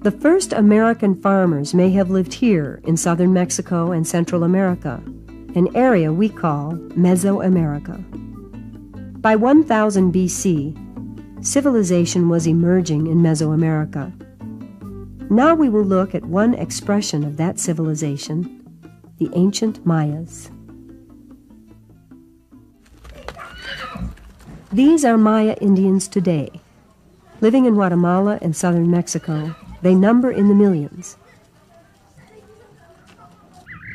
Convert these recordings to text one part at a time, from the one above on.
The first American farmers may have lived here in southern Mexico and Central America, an area we call Mesoamerica. By 1000 BC, civilization was emerging in Mesoamerica. Now we will look at one expression of that civilization, the ancient Mayas. These are Maya Indians today. Living in Guatemala and southern Mexico, they number in the millions.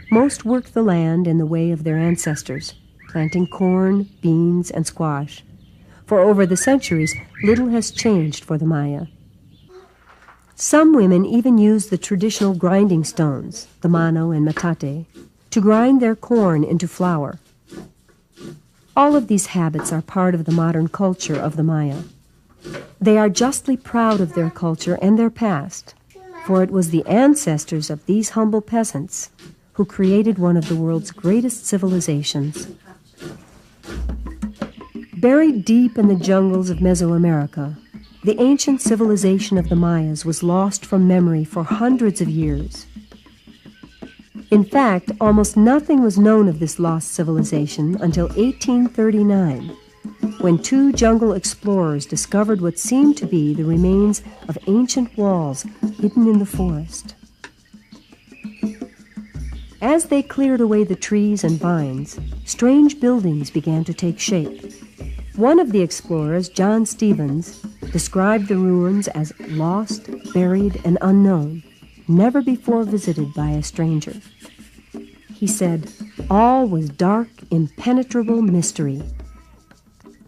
Most work the land in the way of their ancestors, planting corn, beans, and squash. For over the centuries, little has changed for the Maya. Some women even use the traditional grinding stones, the mano and metate, to grind their corn into flour. All of these habits are part of the modern culture of the Maya. They are justly proud of their culture and their past, for it was the ancestors of these humble peasants who created one of the world's greatest civilizations. Buried deep in the jungles of Mesoamerica, the ancient civilization of the Mayas was lost from memory for hundreds of years. In fact, almost nothing was known of this lost civilization until 1839, when two jungle explorers discovered what seemed to be the remains of ancient walls hidden in the forest. As they cleared away the trees and vines, strange buildings began to take shape. One of the explorers, John Stevens, described the ruins as lost, buried, and unknown, never before visited by a stranger. He said, all was dark, impenetrable mystery.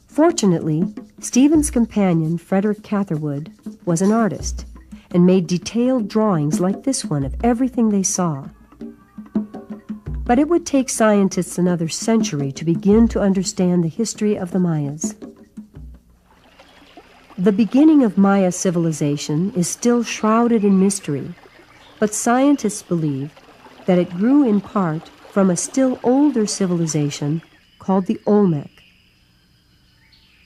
Fortunately, Stevens' companion, Frederick Catherwood, was an artist and made detailed drawings like this one of everything they saw. But it would take scientists another century to begin to understand the history of the Mayas. The beginning of Maya civilization is still shrouded in mystery, but scientists believe that it grew in part from a still older civilization called the Olmec.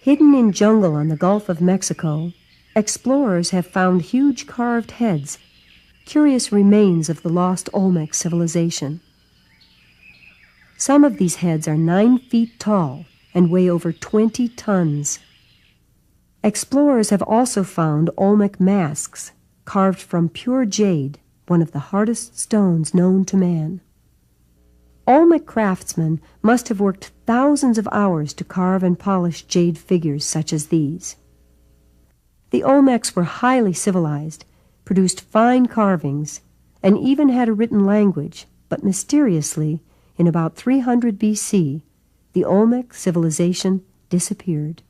Hidden in jungle on the Gulf of Mexico, explorers have found huge carved heads, curious remains of the lost Olmec civilization. Some of these heads are 9 feet tall and weigh over 20 tons. Explorers have also found Olmec masks carved from pure jade, one of the hardest stones known to man. Olmec craftsmen must have worked thousands of hours to carve and polish jade figures such as these. The Olmecs were highly civilized, produced fine carvings, and even had a written language, but mysteriously, in about 300 BC, the Olmec civilization disappeared.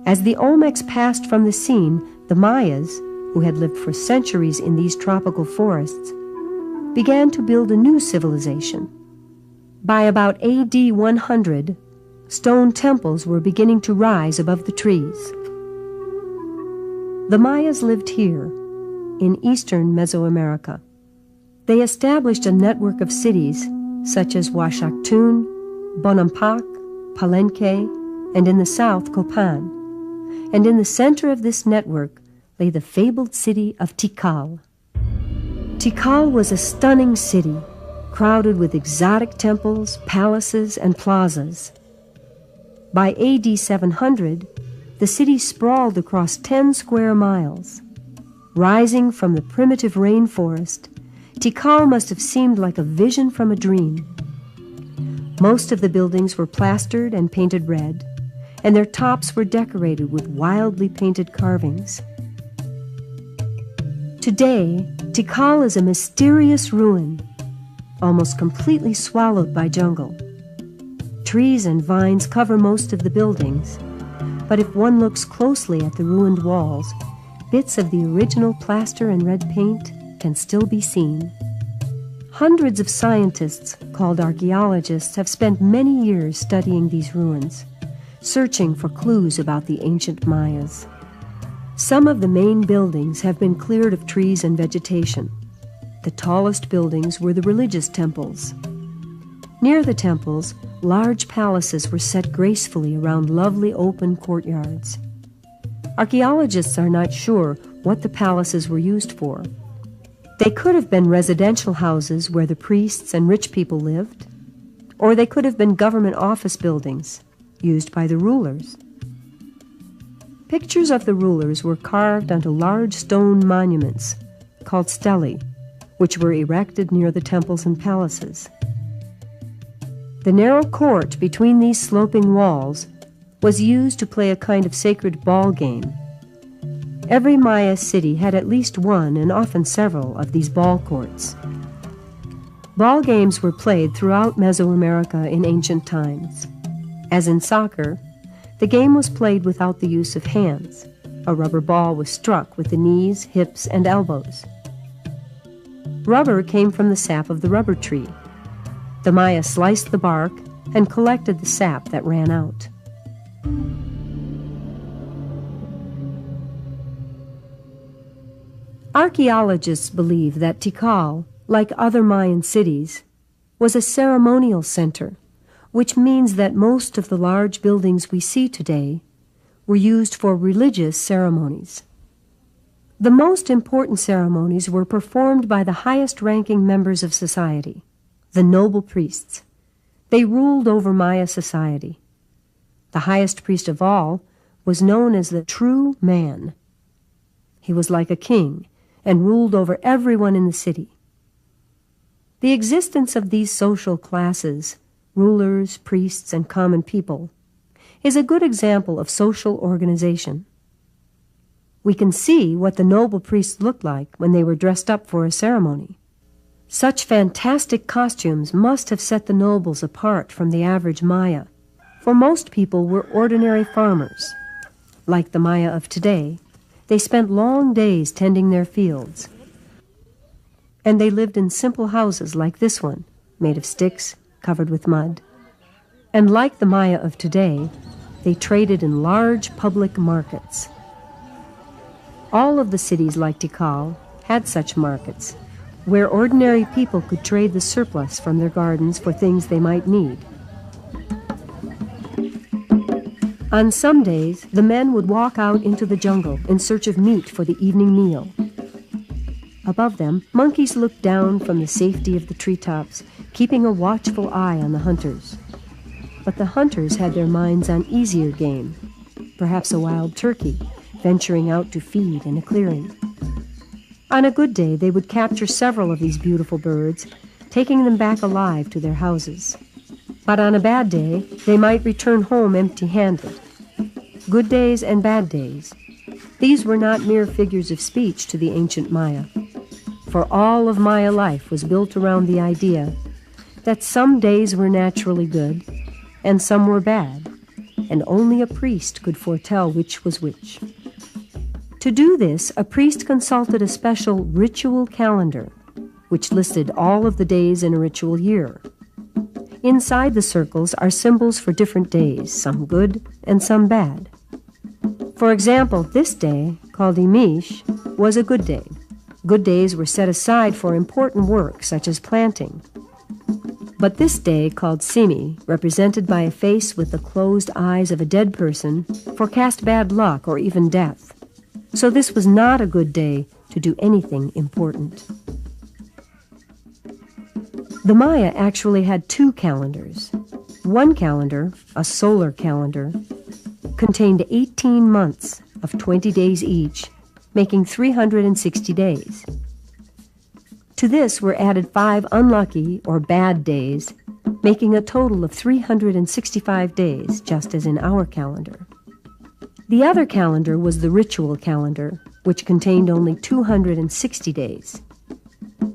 As the Olmecs passed from the scene, the Mayas, who had lived for centuries in these tropical forests, began to build a new civilization. By about AD 100, stone temples were beginning to rise above the trees. The Mayas lived here, in eastern Mesoamerica. They established a network of cities such as Huachactún, Bonampak, Palenque, and in the south, Copan. And in the center of this network lay the fabled city of Tikal. Tikal was a stunning city, crowded with exotic temples, palaces, and plazas. By AD 700, the city sprawled across 10 square miles. Rising from the primitive rainforest, Tikal must have seemed like a vision from a dream. Most of the buildings were plastered and painted red, and their tops were decorated with wildly painted carvings. Today, Tikal is a mysterious ruin, almost completely swallowed by jungle. Trees and vines cover most of the buildings, but if one looks closely at the ruined walls, bits of the original plaster and red paint can still be seen. Hundreds of scientists, called archaeologists, have spent many years studying these ruins, searching for clues about the ancient Mayas. Some of the main buildings have been cleared of trees and vegetation. The tallest buildings were the religious temples. Near the temples, large palaces were set gracefully around lovely open courtyards. Archaeologists are not sure what the palaces were used for. They could have been residential houses where the priests and rich people lived, or they could have been government office buildings used by the rulers. Pictures of the rulers were carved onto large stone monuments called stelae, which were erected near the temples and palaces. The narrow court between these sloping walls was used to play a kind of sacred ball game. Every Maya city had at least one, and often several, of these ball courts. Ball games were played throughout Mesoamerica in ancient times. As in soccer, the game was played without the use of hands. A rubber ball was struck with the knees, hips, and elbows. Rubber came from the sap of the rubber tree. The Maya sliced the bark and collected the sap that ran out. Archaeologists believe that Tikal, like other Mayan cities, was a ceremonial center, which means that most of the large buildings we see today were used for religious ceremonies. The most important ceremonies were performed by the highest-ranking members of society, the noble priests. They ruled over Maya society. The highest priest of all was known as the true man. He was like a king and ruled over everyone in the city. The existence of these social classes, rulers, priests, and common people, is a good example of social organization. We can see what the noble priests looked like when they were dressed up for a ceremony. Such fantastic costumes must have set the nobles apart from the average Maya, for most people were ordinary farmers. Like the Maya of today, they spent long days tending their fields. And they lived in simple houses like this one, made of sticks, covered with mud. And like the Maya of today, they traded in large public markets. All of the cities like Tikal had such markets, where ordinary people could trade the surplus from their gardens for things they might need. On some days, the men would walk out into the jungle in search of meat for the evening meal. Above them, monkeys looked down from the safety of the treetops, keeping a watchful eye on the hunters. But the hunters had their minds on easier game, perhaps a wild turkey, venturing out to feed in a clearing. On a good day, they would capture several of these beautiful birds, taking them back alive to their houses. But on a bad day, they might return home empty-handed. Good days and bad days. These were not mere figures of speech to the ancient Maya, for all of Maya life was built around the idea that some days were naturally good and some were bad, and only a priest could foretell which was which. To do this, a priest consulted a special ritual calendar, which listed all of the days in a ritual year. Inside the circles are symbols for different days, some good and some bad. For example, this day, called Imish, was a good day. Good days were set aside for important work, such as planting. But this day, called Simi, represented by a face with the closed eyes of a dead person, forecast bad luck or even death. So this was not a good day to do anything important. The Maya actually had two calendars. One calendar, a solar calendar, contained 18 months of 20 days each, making 360 days. To this were added 5 unlucky or bad days, making a total of 365 days, just as in our calendar. The other calendar was the ritual calendar, which contained only 260 days.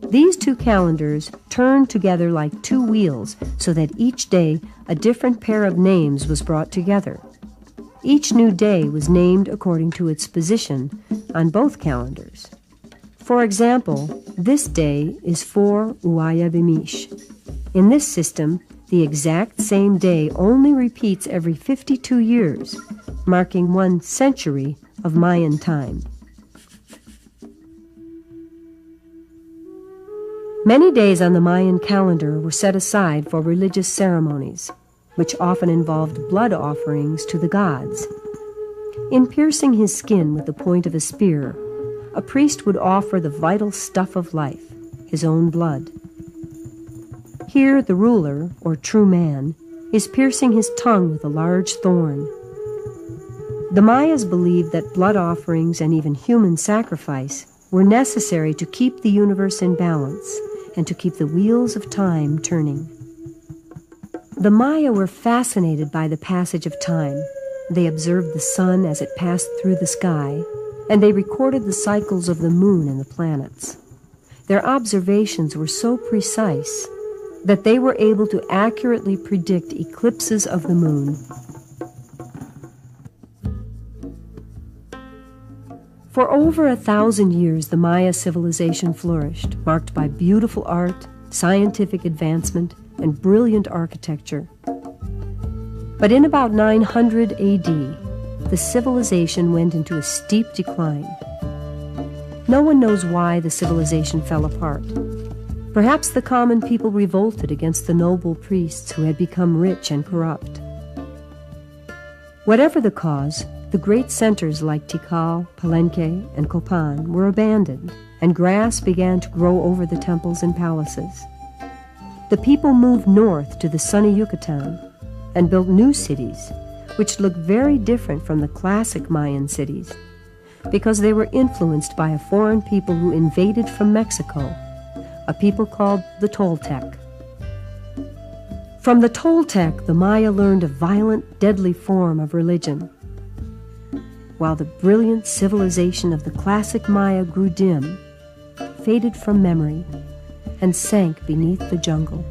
These two calendars turned together like two wheels so that each day a different pair of names was brought together. Each new day was named according to its position on both calendars. For example, this day is for Uaya Bimish. In this system, the exact same day only repeats every 52 years, marking 1 century of Mayan time. Many days on the Mayan calendar were set aside for religious ceremonies, which often involved blood offerings to the gods. In piercing his skin with the point of a spear, a priest would offer the vital stuff of life, his own blood. Here the ruler, or true man, is piercing his tongue with a large thorn. The Mayas believed that blood offerings and even human sacrifice were necessary to keep the universe in balance and to keep the wheels of time turning. The Maya were fascinated by the passage of time. They observed the sun as it passed through the sky, and they recorded the cycles of the moon and the planets. Their observations were so precise that they were able to accurately predict eclipses of the moon. For over 1,000 years, the Maya civilization flourished, marked by beautiful art, scientific advancement, and brilliant architecture. But in about 900 AD, the civilization went into a steep decline. No one knows why the civilization fell apart. Perhaps the common people revolted against the noble priests who had become rich and corrupt. Whatever the cause, the great centers like Tikal, Palenque, and Copan were abandoned, and grass began to grow over the temples and palaces. The people moved north to the sunny Yucatan and built new cities, which looked very different from the classic Mayan cities, because they were influenced by a foreign people who invaded from Mexico, a people called the Toltec. From the Toltec, the Maya learned a violent, deadly form of religion. While the brilliant civilization of the classic Maya grew dim, faded from memory, and sank beneath the jungle.